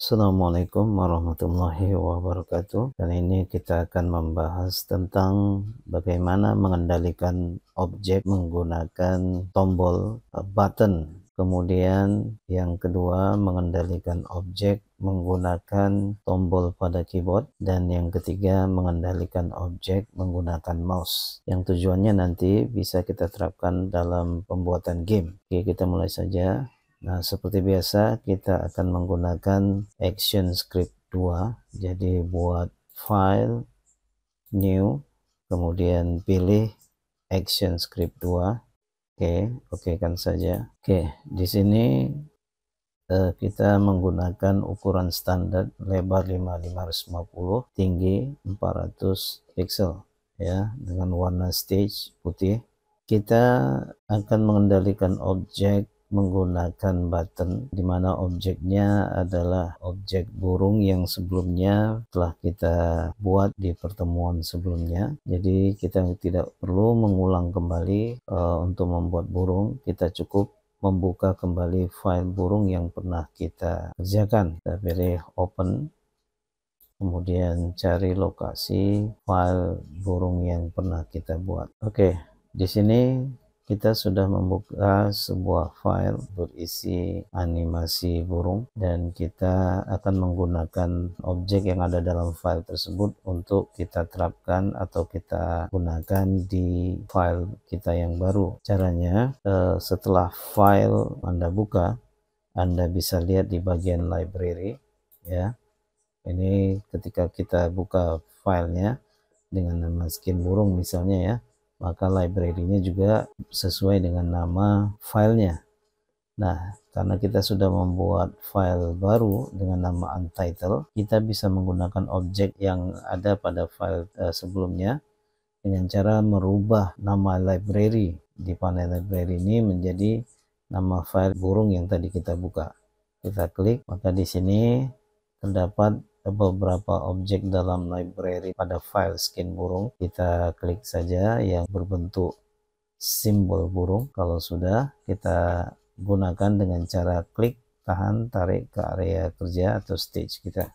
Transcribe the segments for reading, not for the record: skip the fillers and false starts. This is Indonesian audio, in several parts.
Assalamualaikum warahmatullahi wabarakatuh. Dan ini kita akan membahas tentang bagaimana mengendalikan objek menggunakan tombol button. Kemudian yang kedua, mengendalikan objek menggunakan tombol pada keyboard. Dan yang ketiga, mengendalikan objek menggunakan mouse. Yang tujuannya nanti bisa kita terapkan dalam pembuatan game. Oke, kita mulai saja. Nah, seperti biasa kita akan menggunakan Action Script 2. Jadi buat file, new, kemudian pilih Action Script 2. Oke kan saja. Di sini kita menggunakan ukuran standar lebar 550, tinggi 400 pixel ya, dengan warna stage putih. Kita akan mengendalikan objek menggunakan button, di mana objeknya adalah objek burung yang sebelumnya telah kita buat di pertemuan sebelumnya. Jadi kita tidak perlu mengulang kembali untuk membuat burung. Kita cukup membuka kembali file burung yang pernah kita kerjakan. Kita pilih open, kemudian cari lokasi file burung yang pernah kita buat. Di sini kita sudah membuka sebuah file berisi animasi burung, dan kita akan menggunakan objek yang ada dalam file tersebut untuk kita terapkan atau kita gunakan di file kita yang baru. Caranya, setelah file Anda buka, Anda bisa lihat di bagian library ya. Ini ketika kita buka filenya dengan nama skin burung misalnya ya, maka library-nya juga sesuai dengan nama filenya. Nah, karena kita sudah membuat file baru dengan nama untitled, kita bisa menggunakan objek yang ada pada file sebelumnya dengan cara merubah nama library di panel library ini menjadi nama file burung yang tadi kita buka. Kita klik, maka di sini terdapat beberapa objek dalam library pada file skin burung. Kita klik saja yang berbentuk simbol burung. Kalau sudah, kita gunakan dengan cara klik, tahan, tarik ke area kerja atau stage kita.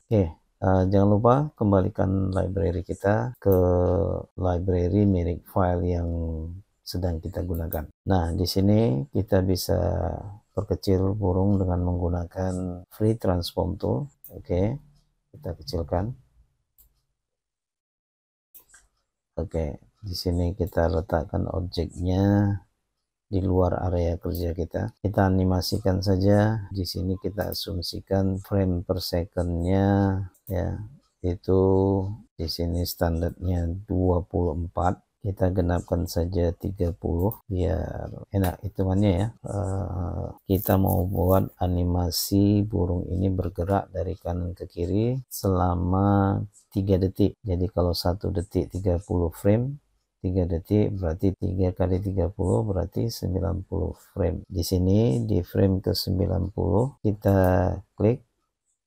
Jangan lupa kembalikan library kita ke library milik file yang sedang kita gunakan. Nah, di sini kita bisa perkecil burung dengan menggunakan free transform tool. Kita kecilkan. Di sini kita letakkan objeknya di luar area kerja kita. Kita animasikan saja. Di sini kita asumsikan frame per secondnya ya, itu di sini standarnya 24. Kita genapkan saja 30 biar enak hitungannya ya. Kita mau buat animasi burung ini bergerak dari kanan ke kiri selama 3 detik. Jadi kalau 1 detik 30 frame, 3 detik berarti 3 kali 30 berarti 90 frame. Di sini di frame ke 90 kita klik,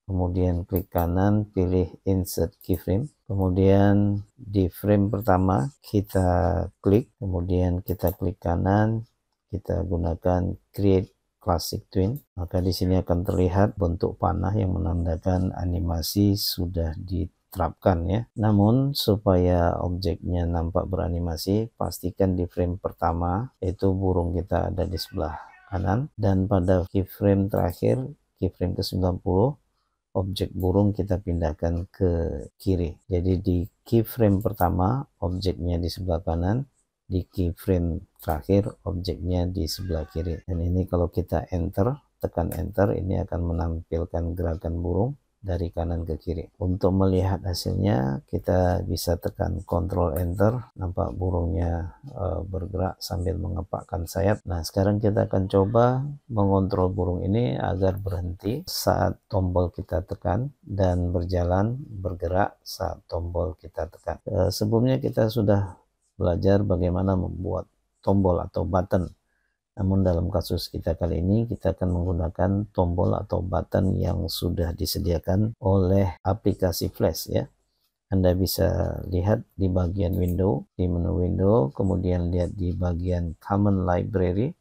kemudian klik kanan, pilih insert keyframe. Kemudian di frame pertama kita klik, kemudian kita klik kanan, kita gunakan create classic twin. Maka di sini akan terlihat bentuk panah yang menandakan animasi sudah diterapkan ya. Namun supaya objeknya nampak beranimasi, pastikan di frame pertama itu burung kita ada di sebelah kanan, dan pada keyframe terakhir, keyframe ke 90, objek burung kita pindahkan ke kiri. Jadi di keyframe pertama objeknya di sebelah kanan, di keyframe terakhir objeknya di sebelah kiri. Dan ini kalau kita enter, tekan enter, ini akan menampilkan gerakan burung dari kanan ke kiri. Untuk melihat hasilnya kita bisa tekan Ctrl Enter, nampak burungnya bergerak sambil mengepakkan sayap. Nah, sekarang kita akan coba mengontrol burung ini agar berhenti saat tombol kita tekan dan berjalan bergerak saat tombol kita tekan. Sebelumnya kita sudah belajar bagaimana membuat tombol atau button. Namun dalam kasus kita kali ini kita akan menggunakan tombol atau button yang sudah disediakan oleh aplikasi Flash ya. Anda bisa lihat di bagian window, di menu window, kemudian lihat di bagian common library.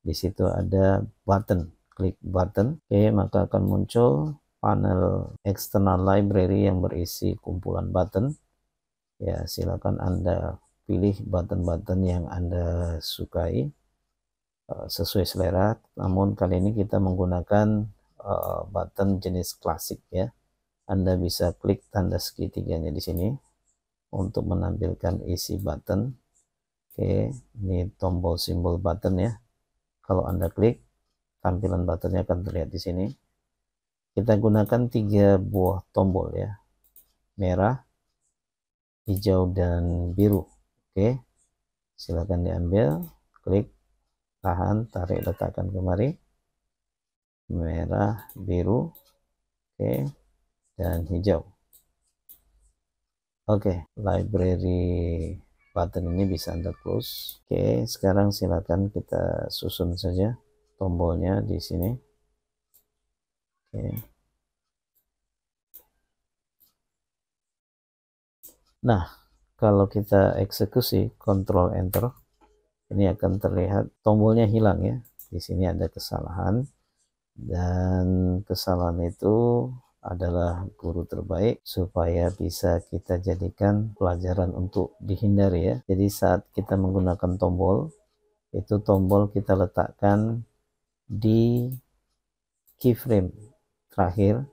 Di situ ada button, klik button. Maka akan muncul panel external library yang berisi kumpulan button. Ya, silakan Anda pilih button-button yang Anda sukai sesuai selera. Namun kali ini kita menggunakan button jenis klasik ya. Anda bisa klik tanda segitiganya di sini untuk menampilkan isi button. Oke, ini tombol simbol button ya. Kalau Anda klik, tampilan buttonnya akan terlihat di sini. Kita gunakan 3 buah tombol ya, merah, hijau, dan biru. Oke, silakan diambil, klik, tahan, tarik, letakkan kemari. Merah, biru, oke, dan hijau. Oke, library button ini bisa Anda close. Oke, sekarang silakan kita susun saja tombolnya di sini. Oke. Nah, kalau kita eksekusi Ctrl Enter, ini akan terlihat tombolnya hilang ya. Di sini ada kesalahan, dan kesalahan itu adalah guru terbaik supaya bisa kita jadikan pelajaran untuk dihindari ya. Jadi saat kita menggunakan tombol, itu tombol kita letakkan di keyframe terakhir.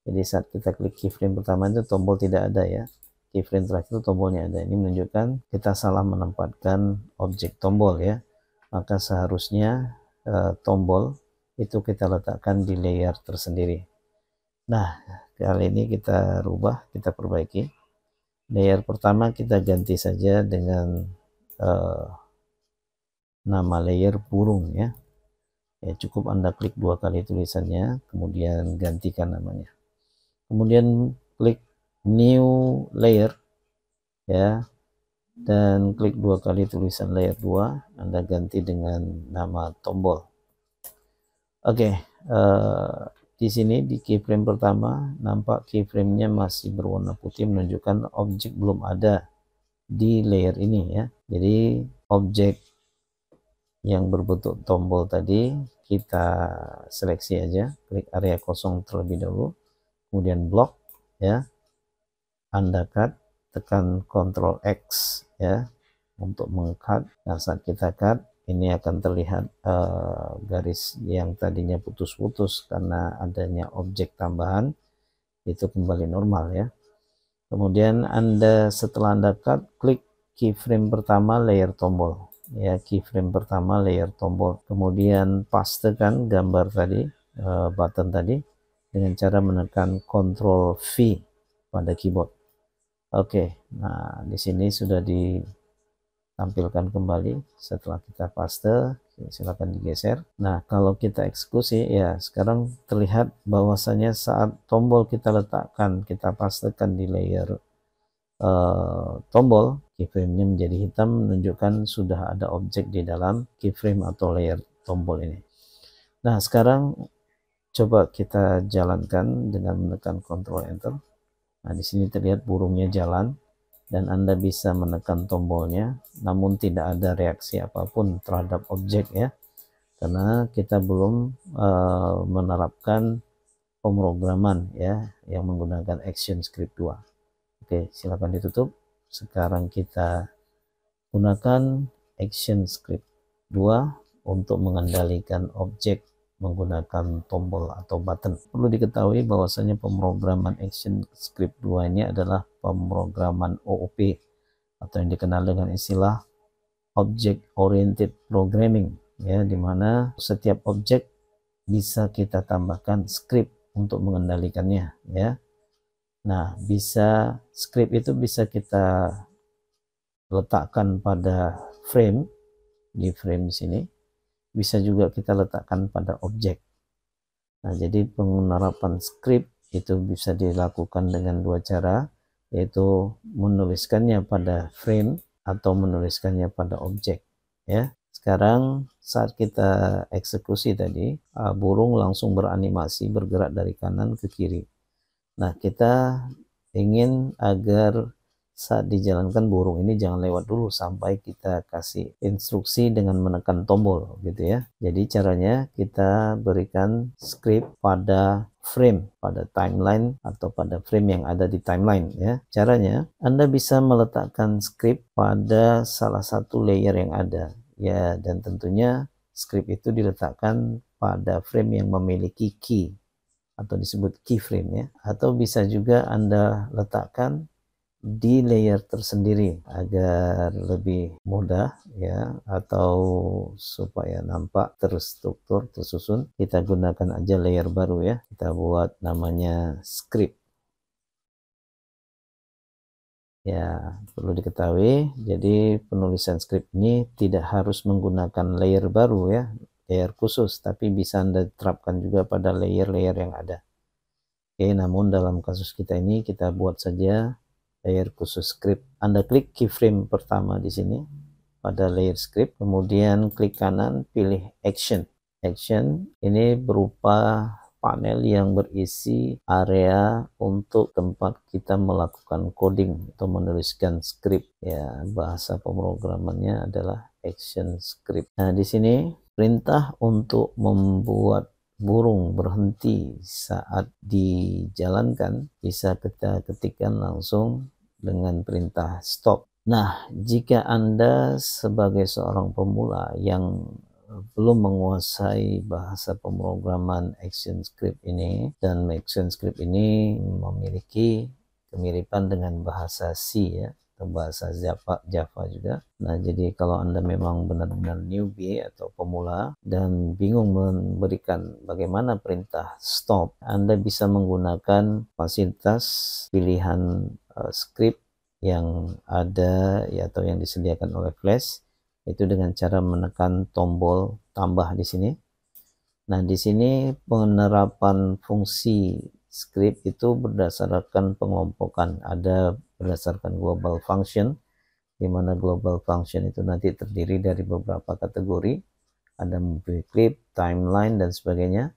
Jadi saat kita klik keyframe pertama itu tombol tidak ada ya. Keyframe terakhir itu tombolnya ada. Ini menunjukkan kita salah menempatkan objek tombol ya. Maka seharusnya tombol itu kita letakkan di layer tersendiri. Nah, kali ini kita rubah, kita perbaiki. Layer pertama kita ganti saja dengan nama layer burung ya. Ya, cukup Anda klik 2 kali tulisannya, kemudian gantikan namanya. Kemudian klik new layer ya, dan klik 2 kali tulisan layer 2, Anda ganti dengan nama tombol. Oke, di sini di keyframe pertama nampak keyframe-nya masih berwarna putih, menunjukkan objek belum ada di layer ini ya. Jadi objek yang berbentuk tombol tadi kita seleksi aja, klik area kosong terlebih dahulu, kemudian blok ya, Anda cut, tekan Ctrl X ya untuk meng-cut. Nah, saat kita cut, ini akan terlihat garis yang tadinya putus-putus karena adanya objek tambahan itu kembali normal ya. Kemudian setelah Anda cut, klik keyframe pertama layer tombol ya, keyframe pertama layer tombol, kemudian pastekan gambar tadi, button tadi, dengan cara menekan Ctrl V pada keyboard. Oke, nah di sini sudah ditampilkan kembali setelah kita paste. Silakan digeser. Nah, kalau kita eksekusi ya, sekarang terlihat bahwasanya saat tombol kita letakkan, kita pastekan di layer tombol, keyframe-nya menjadi hitam, menunjukkan sudah ada objek di dalam keyframe atau layer tombol ini. Nah, sekarang coba kita jalankan dengan menekan Ctrl Enter. Nah, di sini terlihat burungnya jalan dan Anda bisa menekan tombolnya, namun tidak ada reaksi apapun terhadap objek ya, karena kita belum menerapkan pemrograman ya yang menggunakan ActionScript 2. Oke, silakan ditutup. Sekarang kita gunakan ActionScript 2 untuk mengendalikan objek menggunakan tombol atau button. Perlu diketahui bahwasanya pemrograman ActionScript 2 ini adalah pemrograman OOP atau yang dikenal dengan istilah Object Oriented Programming ya, dimana setiap objek bisa kita tambahkan script untuk mengendalikannya ya. Nah, script itu bisa kita letakkan pada frame, di frame di sini. Bisa juga kita letakkan pada objek. Nah, jadi penerapan script itu bisa dilakukan dengan 2 cara, yaitu menuliskannya pada frame atau menuliskannya pada objek ya. Sekarang saat kita eksekusi tadi, burung langsung beranimasi bergerak dari kanan ke kiri. Nah, kita ingin agar saat dijalankan burung ini jangan lewat dulu sampai kita kasih instruksi dengan menekan tombol gitu ya. Jadi caranya kita berikan script pada frame pada timeline atau pada frame yang ada di timeline ya. Caranya Anda bisa meletakkan script pada salah satu layer yang ada ya, dan tentunya script itu diletakkan pada frame yang memiliki key atau disebut keyframe ya, atau bisa juga Anda letakkan di layer tersendiri agar lebih mudah ya, atau supaya nampak terstruktur, tersusun. Kita gunakan aja layer baru ya, kita buat namanya script ya. Perlu diketahui, jadi penulisan script ini tidak harus menggunakan layer baru ya, layer khusus, tapi bisa Anda terapkan juga pada layer-layer yang ada. Oke, namun dalam kasus kita ini kita buat saja layer khusus script. Anda klik keyframe pertama di sini pada layer script, kemudian klik kanan, pilih action. Action ini berupa panel yang berisi area untuk tempat kita melakukan coding atau menuliskan script ya. Bahasa pemrogramannya adalah action script. Nah, di sini perintah untuk membuat burung berhenti saat dijalankan bisa kita ketikkan langsung dengan perintah stop. Nah, jika Anda sebagai seorang pemula yang belum menguasai bahasa pemrograman action script ini, dan action script ini memiliki kemiripan dengan bahasa C ya, bahasa Java juga. Nah, jadi kalau Anda memang benar-benar newbie atau pemula dan bingung memberikan bagaimana perintah stop, Anda bisa menggunakan fasilitas pilihan script yang ada ya, atau yang disediakan oleh Flash, itu dengan cara menekan tombol tambah di sini. Nah, di sini penerapan fungsi script itu berdasarkan pengelompokan, ada berdasarkan global function, di mana global function itu nanti terdiri dari beberapa kategori, ada movie clip, timeline dan sebagainya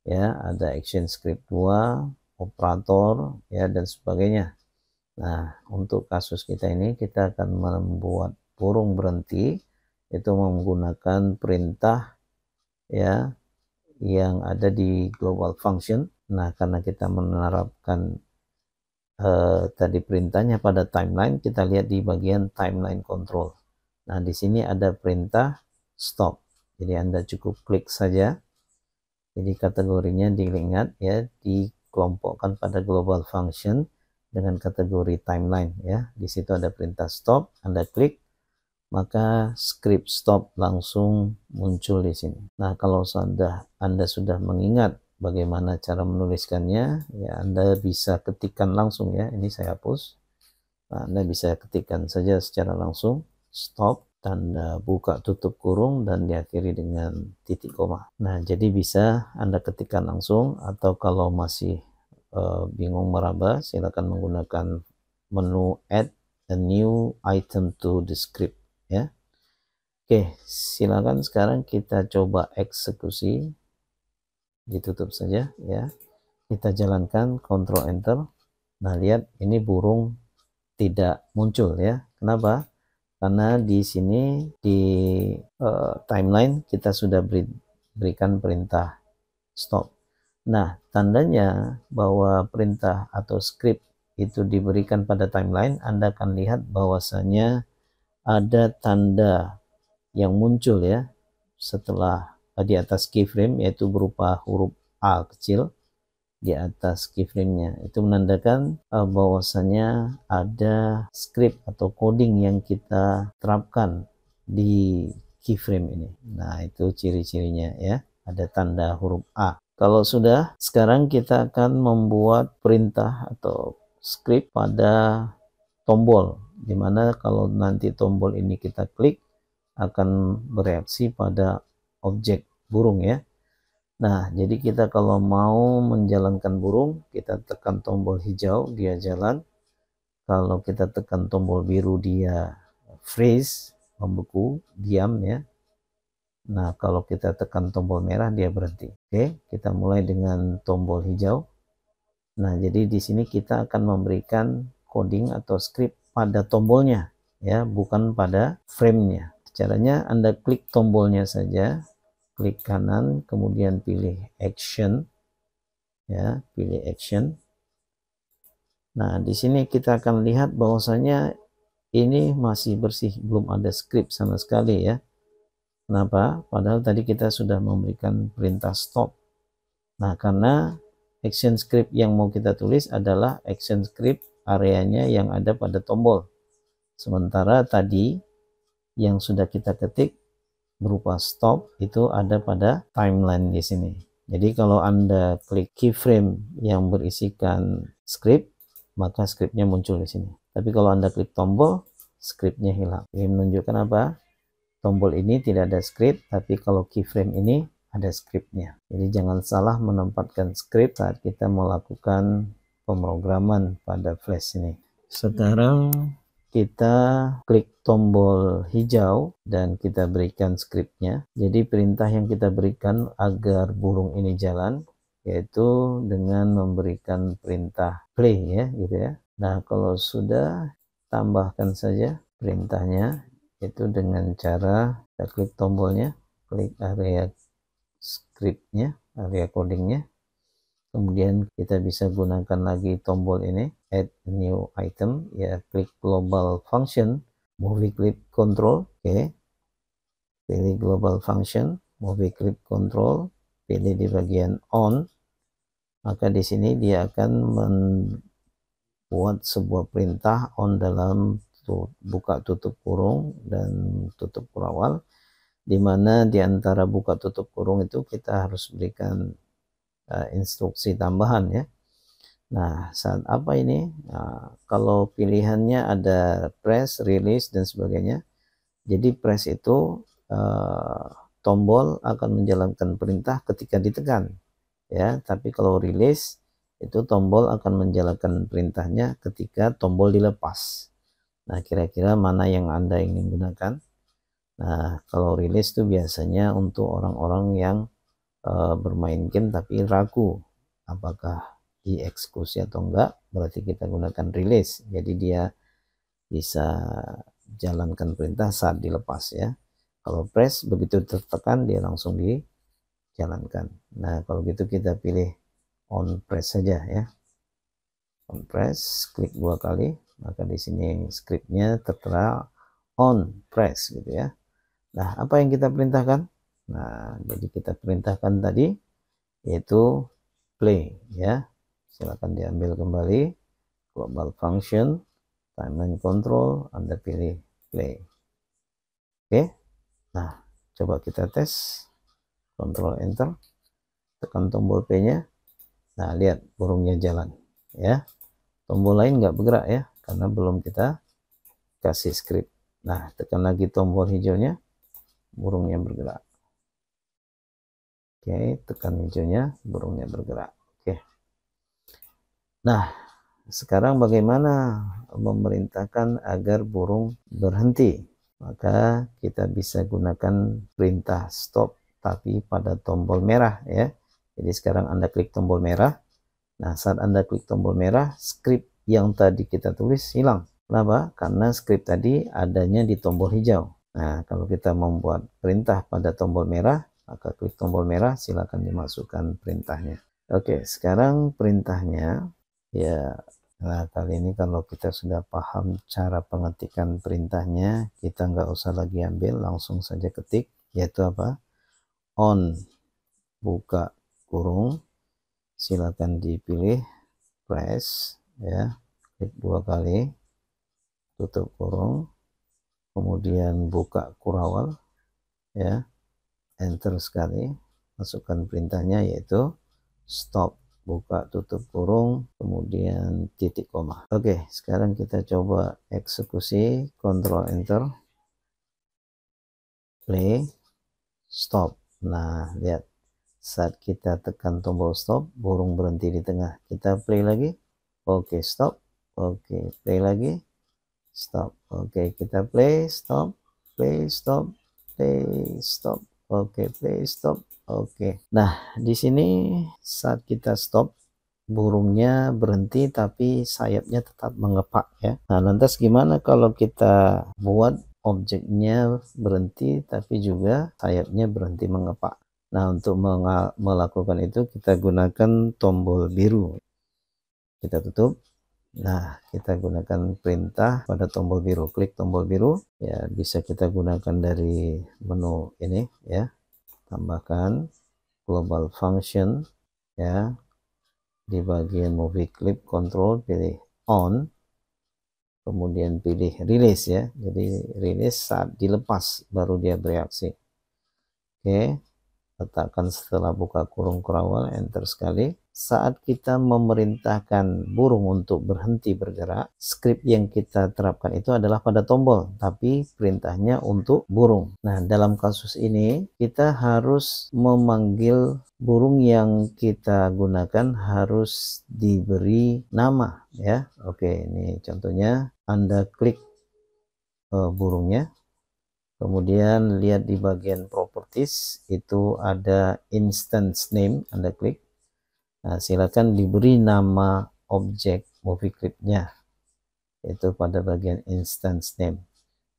ya, ada action script 2, operator ya, dan sebagainya. Nah, untuk kasus kita ini kita akan membuat burung berhenti itu menggunakan perintah ya yang ada di global function. Nah, karena kita menerapkan tadi perintahnya pada timeline, kita lihat di bagian timeline control. Nah, di sini ada perintah stop. Jadi Anda cukup klik saja. Jadi kategorinya diingat ya, dikelompokkan pada global function dengan kategori timeline ya. Di situ ada perintah stop, Anda klik, maka script stop langsung muncul di sini. Nah, kalau Anda sudah mengingat bagaimana cara menuliskannya ya, Anda bisa ketikkan langsung ya. Ini saya hapus. Nah, Anda bisa ketikkan saja secara langsung stop, tanda buka tutup kurung, dan diakhiri dengan titik koma. Nah, jadi bisa Anda ketikkan langsung, atau kalau masih bingung meraba, silakan menggunakan menu add a new item to the script ya. Oke, silakan sekarang kita coba eksekusi. Ditutup saja ya. Kita jalankan, Ctrl Enter. Nah, lihat ini burung tidak muncul ya. Kenapa? Karena di sini di timeline kita sudah berikan perintah stop. Nah, tandanya bahwa perintah atau script itu diberikan pada timeline, Anda akan lihat bahwasanya ada tanda yang muncul ya setelah di atas keyframe, yaitu berupa huruf A kecil di atas keyframe-nya. Itu menandakan bahwasanya ada script atau coding yang kita terapkan di keyframe ini. Nah, itu ciri-cirinya ya, ada tanda huruf A. Kalau sudah, sekarang kita akan membuat perintah atau script pada tombol, dimana kalau nanti tombol ini kita klik akan bereaksi pada objek burung ya. Nah, jadi kita kalau mau menjalankan burung, kita tekan tombol hijau, dia jalan. Kalau kita tekan tombol biru, dia freeze, membeku, diam ya. Nah, kalau kita tekan tombol merah, dia berhenti. Oke, kita mulai dengan tombol hijau. Nah, jadi di sini kita akan memberikan coding atau script pada tombolnya ya, bukan pada frame-nya. Caranya Anda klik tombolnya saja, klik kanan, kemudian pilih action. ya, pilih action. Nah, di sini kita akan lihat bahwasanya ini masih bersih, belum ada script sama sekali ya. Kenapa? Padahal tadi kita sudah memberikan perintah stop. Nah, karena action script yang mau kita tulis adalah action script areanya yang ada pada tombol. Sementara tadi yang sudah kita ketik berupa stop itu ada pada timeline di sini. Jadi kalau Anda klik keyframe yang berisikan script, maka scriptnya muncul di sini. Tapi kalau Anda klik tombol, scriptnya hilang. Ini menunjukkan apa? Tombol ini tidak ada script, tapi kalau keyframe ini ada scriptnya. Jadi jangan salah menempatkan script saat kita melakukan pemrograman pada flash ini. Sekarang kita klik tombol hijau dan kita berikan scriptnya. Jadi perintah yang kita berikan agar burung ini jalan yaitu dengan memberikan perintah play ya, gitu ya. Nah, kalau sudah, tambahkan saja perintahnya itu dengan cara kita klik tombolnya, klik area scriptnya, area codingnya. Kemudian kita bisa gunakan lagi tombol ini, add new item, ya, klik global function, movie clip control, oke. Pilih global function, movie clip control, pilih di bagian on, maka di sini dia akan membuat sebuah perintah on dalam buka tutup kurung dan tutup kurawal, di mana di antara buka tutup kurung itu kita harus berikan instruksi tambahan ya. Nah, saat apa ini? Nah, kalau pilihannya ada press, release dan sebagainya. Jadi press itu tombol akan menjalankan perintah ketika ditekan ya, tapi kalau release itu tombol akan menjalankan perintahnya ketika tombol dilepas. Nah, kira-kira mana yang Anda ingin gunakan? Nah, kalau release itu biasanya untuk orang-orang yang bermain game tapi ragu apakah dieksekusi atau enggak, berarti kita gunakan release. Jadi dia bisa jalankan perintah saat dilepas ya. Kalau press, begitu tertekan dia langsung dijalankan. Nah, kalau gitu kita pilih on press saja ya. On press, klik 2 kali, maka di sini scriptnya tertera on press gitu ya. Nah, apa yang kita perintahkan? Nah, jadi kita perintahkan tadi yaitu play ya. Silakan diambil kembali global function, timeline control, Anda pilih play. Oke. Nah, coba kita tes. Control enter, tekan tombol P-nya. Nah, lihat burungnya jalan ya. Tombol lain nggak bergerak ya, karena belum kita kasih script. Nah, tekan lagi tombol hijaunya, burungnya bergerak. Oke, tekan hijaunya, burungnya bergerak. Oke. Nah, sekarang bagaimana memerintahkan agar burung berhenti? Maka kita bisa gunakan perintah stop tapi pada tombol merah ya. Jadi sekarang Anda klik tombol merah. Nah, saat Anda klik tombol merah, script yang tadi kita tulis hilang. Kenapa? Karena script tadi adanya di tombol hijau. Nah, kalau kita membuat perintah pada tombol merah, maka klik tombol merah, silakan dimasukkan perintahnya. Oke, sekarang perintahnya ya. Nah, kali ini kalau kita sudah paham cara pengetikan perintahnya, kita nggak usah lagi ambil, langsung saja ketik, yaitu apa? On, buka kurung, silakan dipilih press ya, klik 2 kali, tutup kurung, kemudian buka kurawal ya, enter sekali, masukkan perintahnya yaitu stop, buka tutup kurung, kemudian titik koma. Oke, sekarang kita coba eksekusi, control enter, play, stop. Nah, lihat saat kita tekan tombol stop, burung berhenti di tengah. Kita play lagi, oke, stop, oke, play lagi, stop, oke, kita play, stop, play, stop, play, stop, oke, play, stop. Oke, nah di sini saat kita stop, burungnya berhenti tapi sayapnya tetap mengepak ya. Nah, lantas gimana kalau kita buat objeknya berhenti tapi juga sayapnya berhenti mengepak? Nah, untuk melakukan itu kita gunakan tombol biru. Kita tutup. Nah, kita gunakan perintah pada tombol biru. Klik tombol biru. Ya, bisa kita gunakan dari menu ini ya. Tambahkan global function ya. Di bagian movie clip control pilih on. Kemudian pilih release ya. Jadi release saat dilepas baru dia bereaksi. Oke. Letakkan setelah buka kurung kerawal, enter sekali. Saat kita memerintahkan burung untuk berhenti bergerak, script yang kita terapkan itu adalah pada tombol, tapi perintahnya untuk burung. Nah, dalam kasus ini kita harus memanggil burung yang kita gunakan harus diberi nama ya. Oke, ini contohnya Anda klik burungnya. Kemudian lihat di bagian properties itu ada instance name, Anda klik. Nah, silakan diberi nama objek movie clipnya, yaitu pada bagian instance name.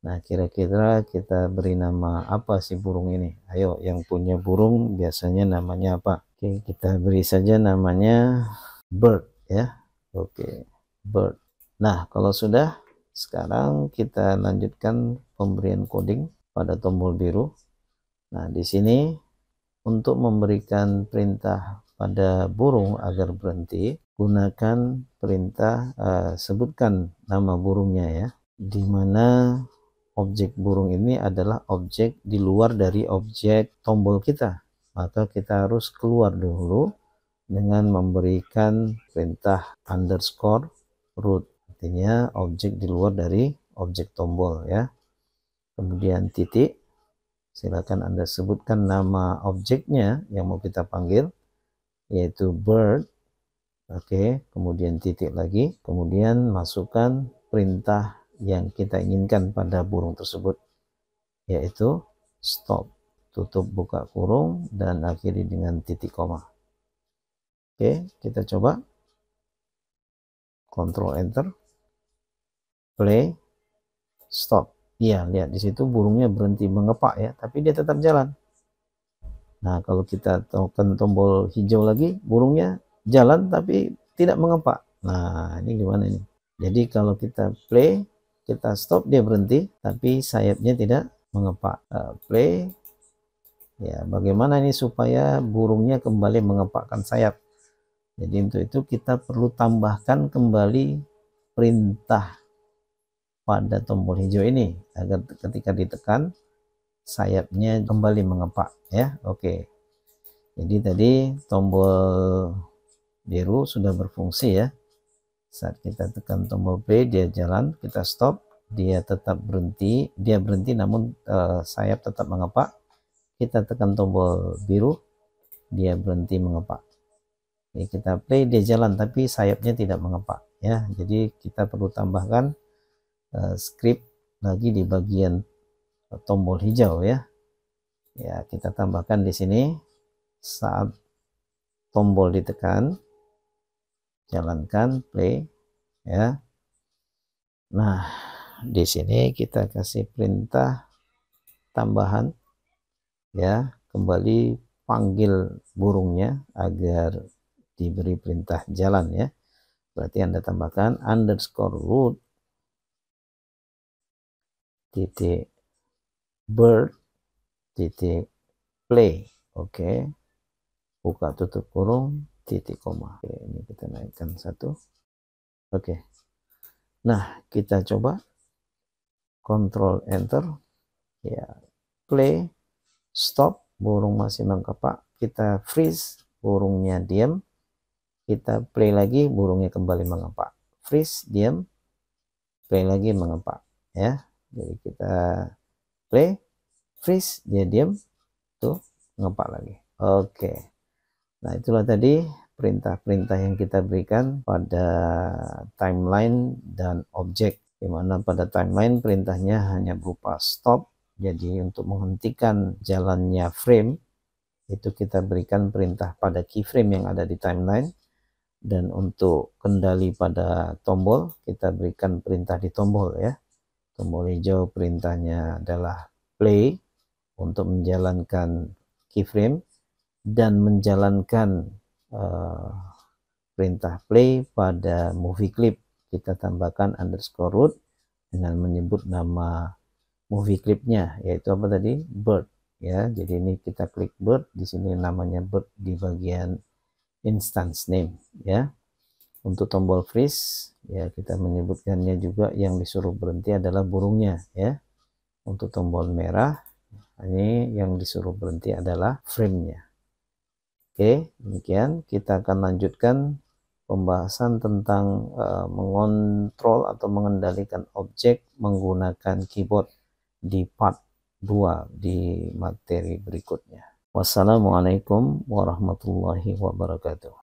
Nah, kira-kira kita beri nama apa sih burung ini? Ayo, yang punya burung biasanya namanya apa? Oke, kita beri saja namanya bird ya. Oke, bird. Nah, kalau sudah, sekarang kita lanjutkan pemberian coding pada tombol biru. Nah, di sini untuk memberikan perintah pada burung agar berhenti, gunakan perintah sebutkan nama burungnya ya, di mana objek burung ini adalah objek di luar dari objek tombol kita. Maka kita harus keluar dulu dengan memberikan perintah underscore root, artinya objek di luar dari objek tombol ya. Kemudian titik, silakan Anda sebutkan nama objeknya yang mau kita panggil, yaitu bird. Oke, kemudian titik lagi, kemudian masukkan perintah yang kita inginkan pada burung tersebut, yaitu stop. Tutup buka kurung dan akhiri dengan titik koma. Oke, kita coba. Ctrl Enter, play, stop. Iya, lihat di situ burungnya berhenti mengepak ya, tapi dia tetap jalan. Nah, kalau kita tekan tombol hijau lagi, burungnya jalan tapi tidak mengepak. Nah, ini gimana ini? Jadi kalau kita play, kita stop, dia berhenti, tapi sayapnya tidak mengepak. Play. Ya, bagaimana ini supaya burungnya kembali mengepakkan sayap? Jadi untuk itu kita perlu tambahkan kembali perintah pada tombol hijau ini agar ketika ditekan sayapnya kembali mengepak ya. Oke, jadi tadi tombol biru sudah berfungsi ya. Saat kita tekan tombol play dia jalan, kita stop dia tetap berhenti, dia berhenti namun sayap tetap mengepak. Kita tekan tombol biru dia berhenti mengepak. Jadi kita play dia jalan tapi sayapnya tidak mengepak ya. Jadi kita perlu tambahkan script lagi di bagian tombol hijau ya. Ya, kita tambahkan di sini saat tombol ditekan, jalankan play ya. Nah, di sini kita kasih perintah tambahan ya, kembali panggil burungnya agar diberi perintah jalan ya. Berarti Anda tambahkan underscore root titik bird titik play. Oke, buka tutup kurung titik koma. Oke, ini kita naikkan satu. Oke, nah kita coba Ctrl Enter ya, play, stop, burung masih mengepak, kita freeze, burungnya diam, kita play lagi, burungnya kembali mengepak, freeze, diam, play lagi, mengepak ya. Jadi kita play, freeze, dia diam, tuh ngepak lagi. Oke, nah itulah tadi perintah-perintah yang kita berikan pada timeline dan objek, dimana pada timeline perintahnya hanya berupa stop. Jadi untuk menghentikan jalannya frame itu kita berikan perintah pada keyframe yang ada di timeline, dan untuk kendali pada tombol kita berikan perintah di tombol ya. Tombol hijau perintahnya adalah play untuk menjalankan keyframe, dan menjalankan perintah play pada movie clip, kita tambahkan underscore root dengan menyebut nama movie clipnya, yaitu apa tadi, bird ya. Jadi ini kita klik bird, di sini namanya bird di bagian instance name ya. Untuk tombol freeze ya, kita menyebutkannya juga yang disuruh berhenti adalah burungnya ya. Untuk tombol merah ini yang disuruh berhenti adalah frame-nya. Oke, demikian kita akan lanjutkan pembahasan tentang mengontrol atau mengendalikan objek menggunakan keyboard di part 2 di materi berikutnya. Wassalamualaikum warahmatullahi wabarakatuh.